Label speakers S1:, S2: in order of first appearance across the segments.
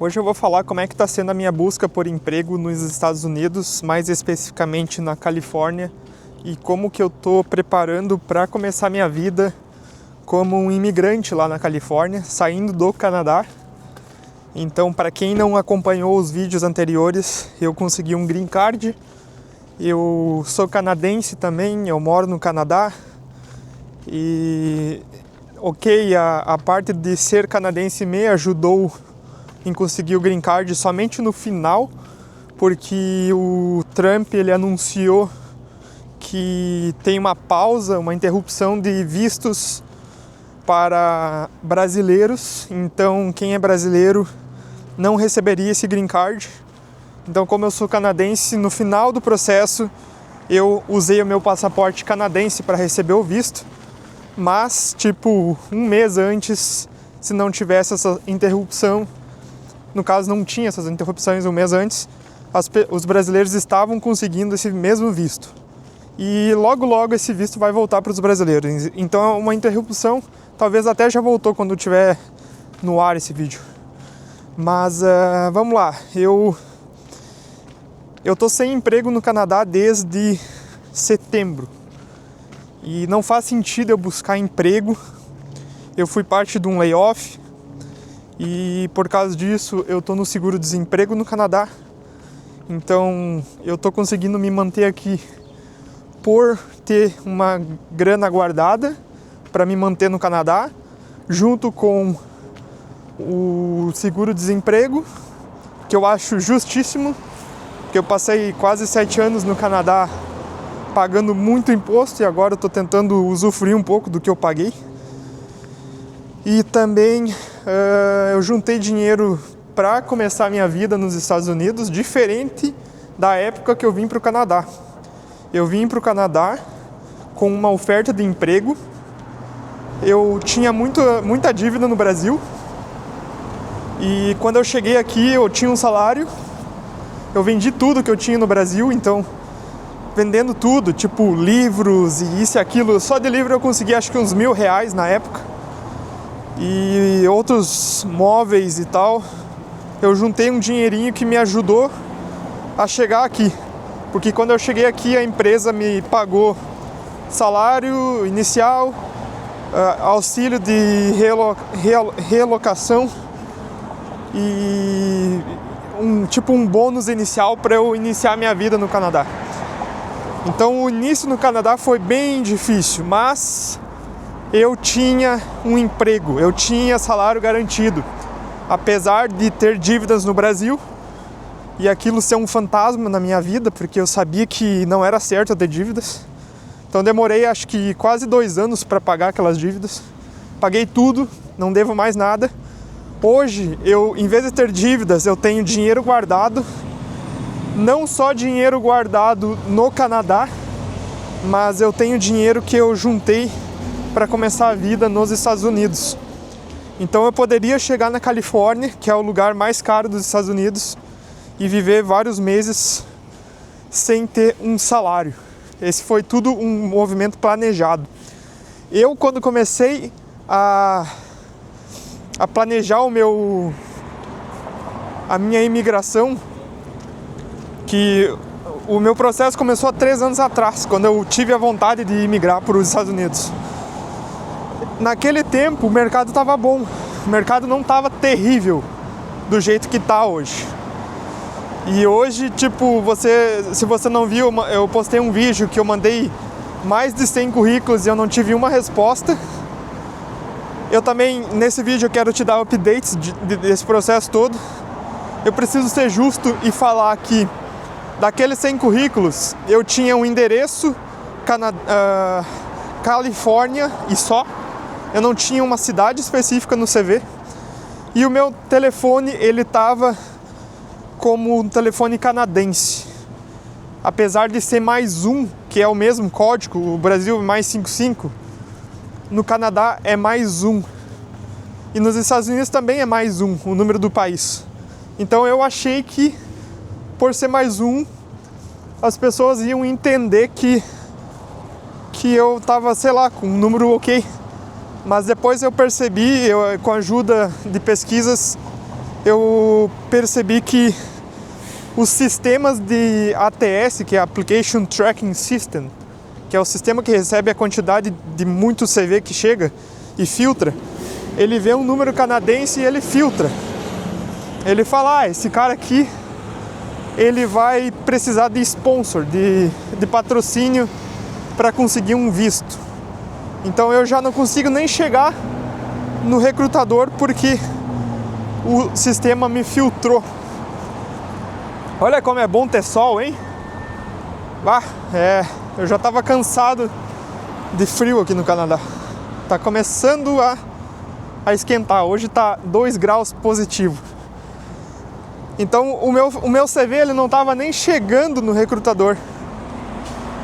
S1: Hoje eu vou falar como é que está sendo a minha busca por emprego nos Estados Unidos, mais especificamente na Califórnia, e como que eu estou preparando para começar minha vida como um imigrante lá na Califórnia, saindo do Canadá. Então, para quem não acompanhou os vídeos anteriores, eu consegui um green card. Eu sou canadense também, eu moro no Canadá. E a parte de ser canadense me ajudou em conseguir o green card somente no final, porque o Trump ele anunciou que tem uma pausa, uma interrupção de vistos para brasileiros. Então quem é brasileiro não receberia esse green card. Então, como eu sou canadense, no final do processo eu usei o meu passaporte canadense para receber o visto. Mas, um mês antes, se não tivesse essa interrupção, no caso não tinha essas interrupções um mês antes, os brasileiros estavam conseguindo esse mesmo visto. E logo esse visto vai voltar para os brasileiros. Então é uma interrupção, talvez até já voltou quando tiver no ar esse vídeo. Mas vamos lá, eu tô sem emprego no Canadá desde setembro. E não faz sentido eu buscar emprego. Eu fui parte de um layoff e por causa disso eu tô no seguro-desemprego no Canadá. Então eu tô conseguindo me manter aqui por ter uma grana guardada para me manter no Canadá, junto com o seguro-desemprego, que eu acho justíssimo, porque eu passei quase 7 anos no Canadá pagando muito imposto e agora eu estou tentando usufruir um pouco do que eu paguei. E também eu juntei dinheiro para começar a minha vida nos Estados Unidos, diferente da época que eu vim para o Canadá. Eu vim para o Canadá com uma oferta de emprego. Eu tinha muita dívida no Brasil. E quando eu cheguei aqui, eu tinha um salário. Eu vendi tudo que eu tinha no Brasil, então vendendo tudo, livros e isso e aquilo. Só de livro eu consegui acho que uns R$1.000 na época. E outros móveis e tal. Eu juntei um dinheirinho que me ajudou a chegar aqui. Porque quando eu cheguei aqui, a empresa me pagou salário inicial, auxílio de relocação e um bônus inicial para eu iniciar minha vida no Canadá. Então o início no Canadá foi bem difícil, mas eu tinha um emprego, eu tinha salário garantido, apesar de ter dívidas no Brasil e aquilo ser um fantasma na minha vida, porque eu sabia que não era certo eu ter dívidas. Então demorei acho que quase 2 anos para pagar aquelas dívidas. Paguei tudo, não devo mais nada. Hoje, em vez de ter dívidas, eu tenho dinheiro guardado. Não só dinheiro guardado no Canadá, mas eu tenho dinheiro que eu juntei para começar a vida nos Estados Unidos. Então eu poderia chegar na Califórnia, que é o lugar mais caro dos Estados Unidos, e viver vários meses sem ter um salário. Esse foi tudo um movimento planejado. Eu, quando comecei a planejar a minha imigração, que o meu processo começou há 3 anos atrás, quando eu tive a vontade de imigrar para os Estados Unidos. Naquele tempo o mercado estava bom, o mercado não estava terrível do jeito que está hoje. E hoje, se você não viu, eu postei um vídeo que eu mandei mais de 100 currículos e eu não tive uma resposta. Eu também, nesse vídeo, eu quero te dar updates desse processo todo. Eu preciso ser justo e falar que daqueles 100 currículos, eu tinha um endereço Califórnia e só. Eu não tinha uma cidade específica no CV. E o meu telefone, ele estava como um telefone canadense. Apesar de ser mais um, que é o mesmo código, o Brasil é mais 55, no Canadá é mais um. E nos Estados Unidos também é mais um, o número do país. Então eu achei que, por ser mais um, as pessoas iam entender que eu tava, com um número ok. Mas depois eu percebi, com a ajuda de pesquisas, eu percebi que os sistemas de ATS, que é Application Tracking System, que é o sistema que recebe a quantidade de muito CV que chega e filtra, ele vê um número canadense e ele filtra. Ele fala, esse cara aqui, ele vai precisar de sponsor, de patrocínio para conseguir um visto. Então eu já não consigo nem chegar no recrutador porque o sistema me filtrou. Olha como é bom ter sol, hein? Eu já estava cansado de frio aqui no Canadá. Tá começando a esquentar. Hoje tá 2 graus positivo. Então o meu CV ele não estava nem chegando no recrutador.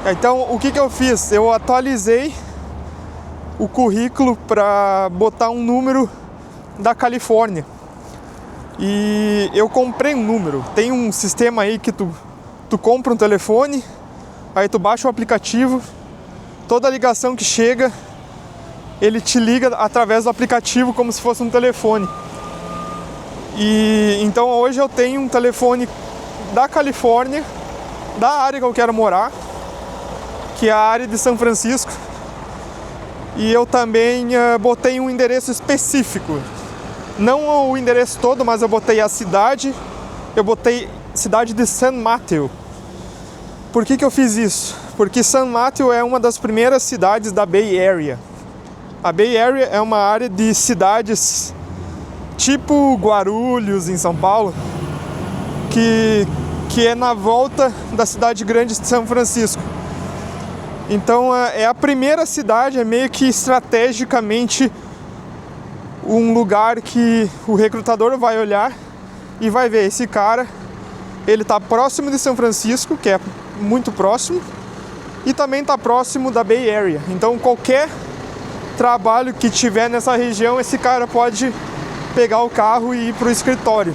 S1: Então o que eu fiz? Eu atualizei o currículo para botar um número da Califórnia. E eu comprei um número. Tem um sistema aí que tu compra um telefone, aí tu baixa o aplicativo, toda ligação que chega, ele te liga através do aplicativo como se fosse um telefone. E então hoje eu tenho um telefone da Califórnia, da área que eu quero morar, que é a área de São Francisco. E eu também botei um endereço específico. Não o endereço todo, mas eu botei a cidade. Eu botei cidade de San Mateo. Por que eu fiz isso? Porque San Mateo é uma das primeiras cidades da Bay Area. A Bay Area é uma área de cidades tipo Guarulhos, em São Paulo, que é na volta da cidade grande de São Francisco. Então é a primeira cidade, é meio que estrategicamente um lugar que o recrutador vai olhar e vai ver, esse cara, ele está próximo de São Francisco, que é muito próximo, e também está próximo da Bay Area. Então qualquer trabalho que tiver nessa região, esse cara pode pegar o carro e ir para o escritório.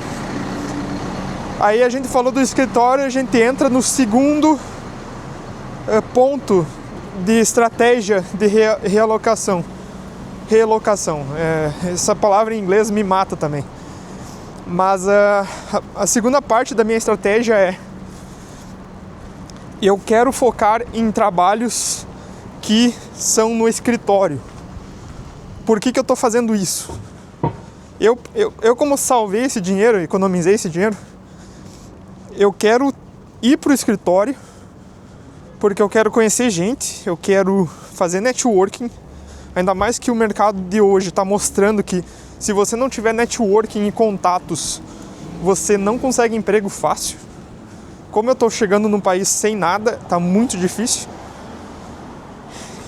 S1: Aí a gente falou do escritório, a gente entra no segundo ponto de estratégia de relocação. Essa palavra em inglês me mata também. Mas a segunda parte da minha estratégia é: eu quero focar em trabalhos que são no escritório. Por que eu estou fazendo isso? Eu como salvei esse dinheiro, economizei esse dinheiro, eu quero ir para o escritório porque eu quero conhecer gente, eu quero fazer networking. Ainda mais que o mercado de hoje está mostrando que se você não tiver networking e contatos, você não consegue emprego fácil. Como eu estou chegando num país sem nada, está muito difícil.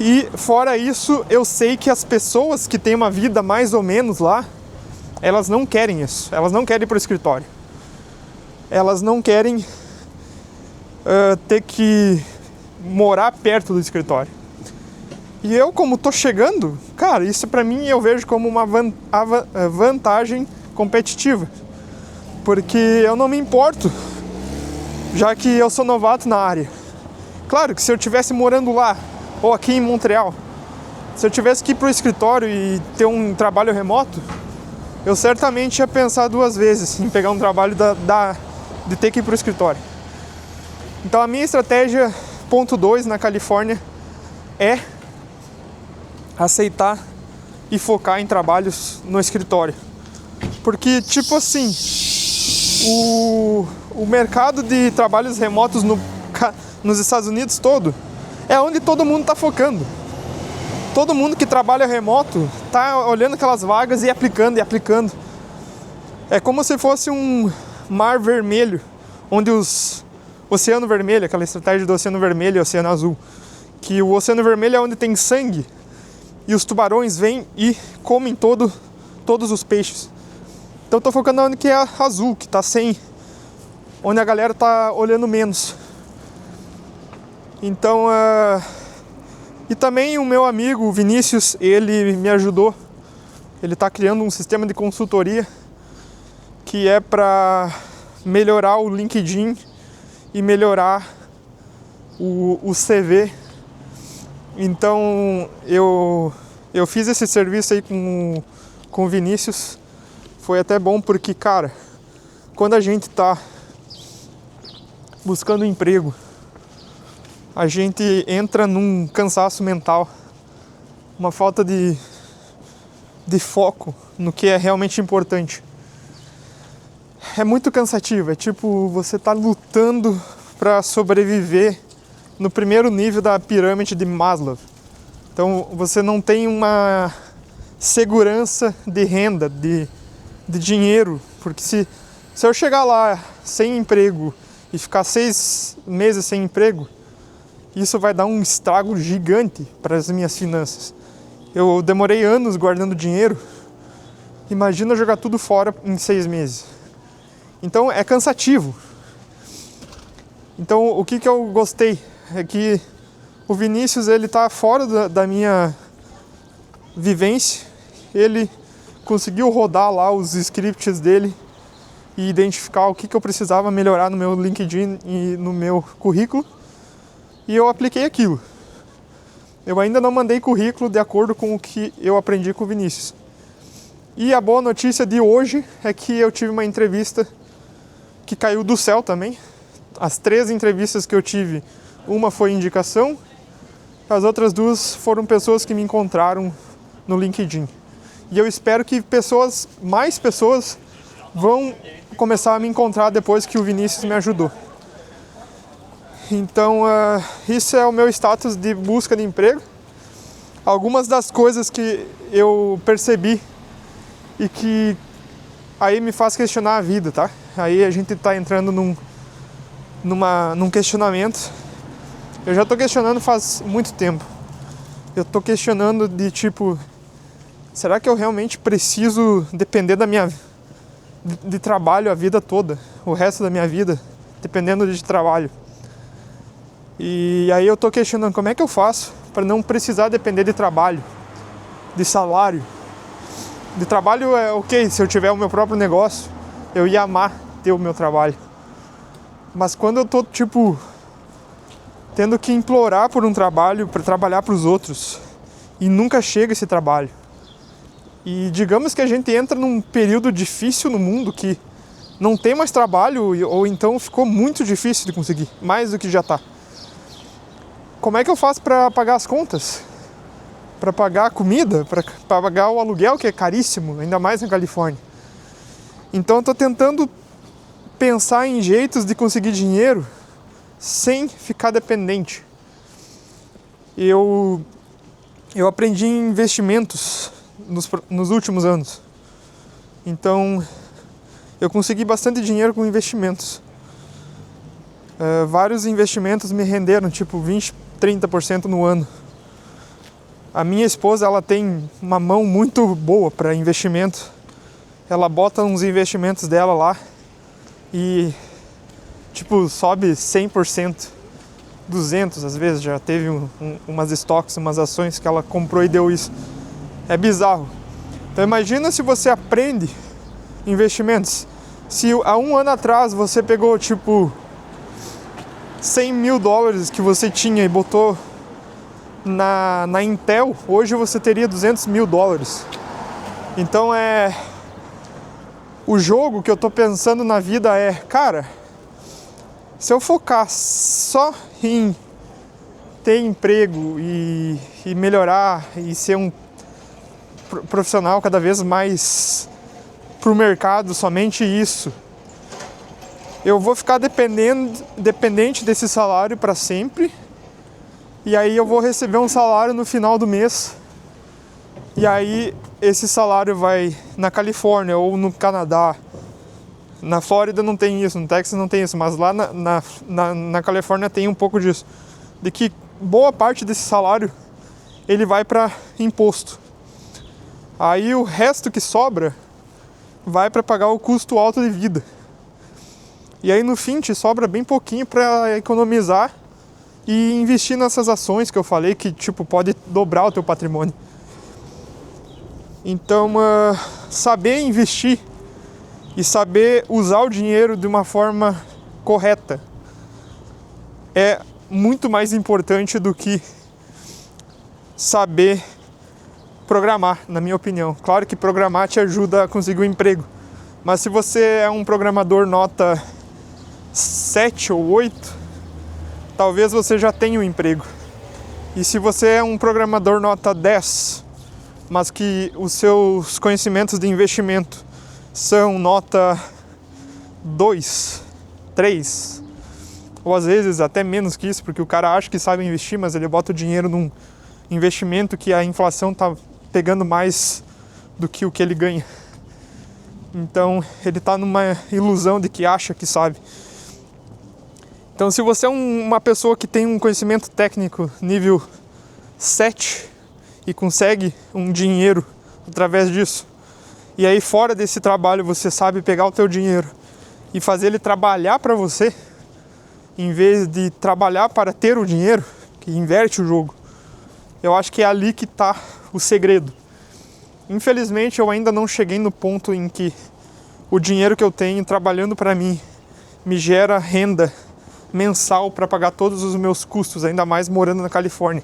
S1: E fora isso, eu sei que as pessoas que têm uma vida mais ou menos lá, elas não querem isso. Elas não querem ir para o escritório. Elas não querem ter que morar perto do escritório. E eu, como tô chegando, cara, isso pra mim eu vejo como uma vantagem competitiva. Porque eu não me importo, já que eu sou novato na área. Claro que se eu estivesse morando lá, ou aqui em Montreal, se eu tivesse que ir pro escritório e ter um trabalho remoto, eu certamente ia pensar 2 vezes em pegar um trabalho de ter que ir pro escritório. Então a minha estratégia, ponto 2, na Califórnia, é aceitar e focar em trabalhos no escritório. Porque, tipo assim, o mercado de trabalhos remotos nos Estados Unidos todo é onde todo mundo está focando. Todo mundo que trabalha remoto está olhando aquelas vagas e aplicando. É como se fosse um mar vermelho, onde Oceano Vermelho, aquela estratégia do Oceano Vermelho e Oceano Azul, que o Oceano Vermelho é onde tem sangue e os tubarões vêm e comem todos os peixes. Então eu tô focando onde que é azul, que tá sem, onde a galera tá olhando menos. Então, e também o meu amigo, o Vinícius, ele me ajudou. Ele tá criando um sistema de consultoria que é para melhorar o LinkedIn e melhorar o CV. Então eu fiz esse serviço aí com o Vinícius. Foi até bom porque, cara, quando a gente está buscando um emprego, a gente entra num cansaço mental, uma falta de foco no que é realmente importante. É muito cansativo, é tipo você tá lutando para sobreviver no primeiro nível da pirâmide de Maslow. Então você não tem uma segurança de renda, de dinheiro, porque se eu chegar lá sem emprego e ficar 6 meses sem emprego, isso vai dar um estrago gigante para as minhas finanças. Eu demorei anos guardando dinheiro, imagina jogar tudo fora em 6 meses. Então é cansativo. Então o que eu gostei é que o Vinícius, ele tá fora da minha vivência, ele conseguiu rodar lá os scripts dele e identificar o que eu precisava melhorar no meu LinkedIn e no meu currículo, e eu apliquei aquilo. Eu ainda não mandei currículo de acordo com o que eu aprendi com o Vinícius. E a boa notícia de hoje é que eu tive uma entrevista que caiu do céu também. As 3 entrevistas que eu tive, uma foi indicação, as outras 2 foram pessoas que me encontraram no LinkedIn. E eu espero que mais pessoas vão começar a me encontrar depois que o Vinícius me ajudou. Então, isso é o meu status de busca de emprego. Algumas das coisas que eu percebi e que aí me faz questionar a vida, tá? Aí a gente tá entrando num questionamento. Eu já tô questionando faz muito tempo. Eu tô questionando de tipo, será que eu realmente preciso depender de trabalho a vida toda, o resto da minha vida, dependendo de trabalho? E aí eu tô questionando como é que eu faço para não precisar depender de trabalho, de salário. De trabalho é ok, se eu tiver o meu próprio negócio, eu ia amar ter o meu trabalho. Mas quando eu tô tipo tendo que implorar por um trabalho, para trabalhar para os outros, e nunca chega esse trabalho. E digamos que a gente entra num período difícil no mundo que não tem mais trabalho, ou então ficou muito difícil de conseguir, mais do que já está. Como é que eu faço para pagar as contas? Para pagar a comida? Para pagar o aluguel, que é caríssimo, ainda mais na Califórnia. Então eu estou tentando pensar em jeitos de conseguir dinheiro sem ficar dependente. Eu aprendi em investimentos nos últimos anos. Então eu consegui bastante dinheiro com investimentos. Vários investimentos me renderam tipo 20, 30% no ano. A minha esposa, ela tem uma mão muito boa para investimento. Ela bota uns investimentos dela lá e tipo sobe 100%, 200% às vezes. Já teve umas estoques, umas ações que ela comprou e deu isso. É bizarro. Então imagina se você aprende investimentos. Se há 1 ano atrás você pegou tipo $100 mil que você tinha e botou na Intel, hoje você teria $200 mil. Então o jogo que eu tô pensando na vida é, cara, se eu focar só em ter emprego e melhorar e ser um profissional cada vez mais pro mercado, somente isso, eu vou ficar dependente desse salário para sempre. E aí eu vou receber um salário no final do mês. E aí esse salário vai na Califórnia ou no Canadá. Na Flórida não tem isso, no Texas não tem isso, mas lá na Califórnia tem um pouco disso. De que boa parte desse salário ele vai para imposto. Aí o resto que sobra vai para pagar o custo alto de vida. E aí no fim te sobra bem pouquinho para economizar e investir nessas ações que eu falei que tipo pode dobrar o teu patrimônio. Então saber investir e saber usar o dinheiro de uma forma correta é muito mais importante do que saber programar, na minha opinião. Claro que programar te ajuda a conseguir um emprego, Mas se você é um programador nota 7 ou 8, talvez você já tenha um emprego. E se você é um programador nota 10, mas que os seus conhecimentos de investimento são nota 2, 3, ou às vezes até menos que isso, porque o cara acha que sabe investir, mas ele bota o dinheiro num investimento que a inflação está pegando mais do que o que ele ganha. Então ele está numa ilusão de que acha que sabe. Então se você é uma pessoa que tem um conhecimento técnico nível 7 e consegue um dinheiro através disso, e aí fora desse trabalho você sabe pegar o teu dinheiro e fazer ele trabalhar para você, em vez de trabalhar para ter o dinheiro, que inverte o jogo, eu acho que é ali que está o segredo. Infelizmente eu ainda não cheguei no ponto em que o dinheiro que eu tenho trabalhando para mim me gera renda mensal para pagar todos os meus custos, ainda mais morando na Califórnia.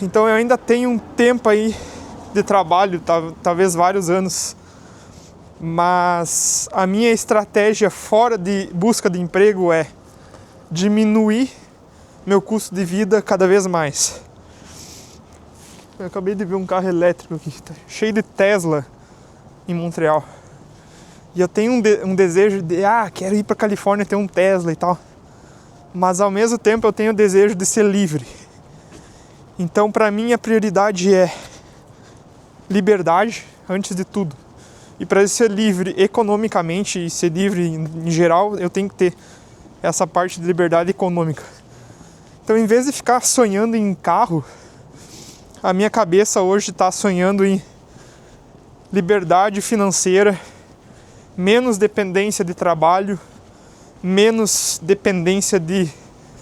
S1: Então eu ainda tenho um tempo aí de trabalho, talvez vários anos, mas a minha estratégia fora de busca de emprego é diminuir meu custo de vida cada vez mais. Eu acabei de ver um carro elétrico aqui, tá cheio de Tesla em Montreal. E eu tenho um desejo de, quero ir para Califórnia ter um Tesla e tal. Mas ao mesmo tempo eu tenho o desejo de ser livre. Então para mim a prioridade é liberdade antes de tudo. E para ser livre economicamente e ser livre em geral, eu tenho que ter essa parte de liberdade econômica. Então em vez de ficar sonhando em carro, a minha cabeça hoje está sonhando em liberdade financeira, menos dependência de trabalho, menos dependência de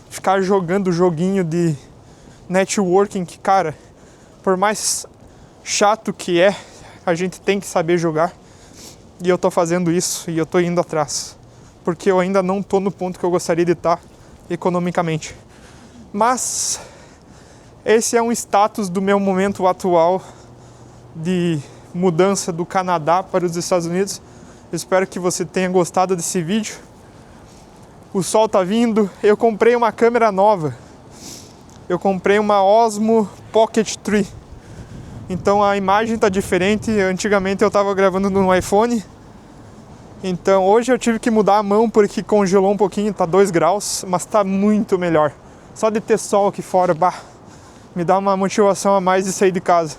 S1: ficar jogando joguinho de networking que, cara, por mais chato que é, a gente tem que saber jogar. E eu tô fazendo isso e eu tô indo atrás, porque eu ainda não tô no ponto que eu gostaria de estar economicamente. Mas esse é um status do meu momento atual de mudança do Canadá para os Estados Unidos. Espero que você tenha gostado desse vídeo. O sol tá vindo. Eu comprei uma câmera nova. Eu comprei uma Osmo Pocket 3. Então a imagem tá diferente. Antigamente eu tava gravando no iPhone. Então hoje eu tive que mudar a mão porque congelou um pouquinho, tá 2 graus, mas tá muito melhor. Só de ter sol aqui fora, me dá uma motivação a mais de sair de casa.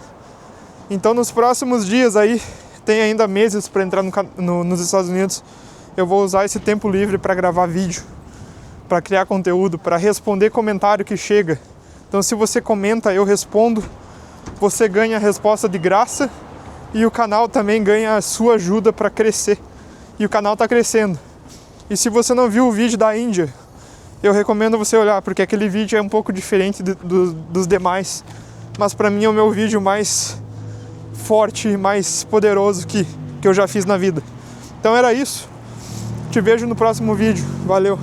S1: Então nos próximos dias aí, tem ainda meses para entrar nos Estados Unidos, eu vou usar esse tempo livre para gravar vídeo, para criar conteúdo, para responder comentário que chega. Então se você comenta, eu respondo, você ganha a resposta de graça e o canal também ganha a sua ajuda para crescer. E o canal está crescendo. E se você não viu o vídeo da Índia, eu recomendo você olhar, porque aquele vídeo é um pouco diferente dos demais, mas para mim é o meu vídeo mais forte, mais poderoso que eu já fiz na vida. Então era isso. Te vejo no próximo vídeo. Valeu!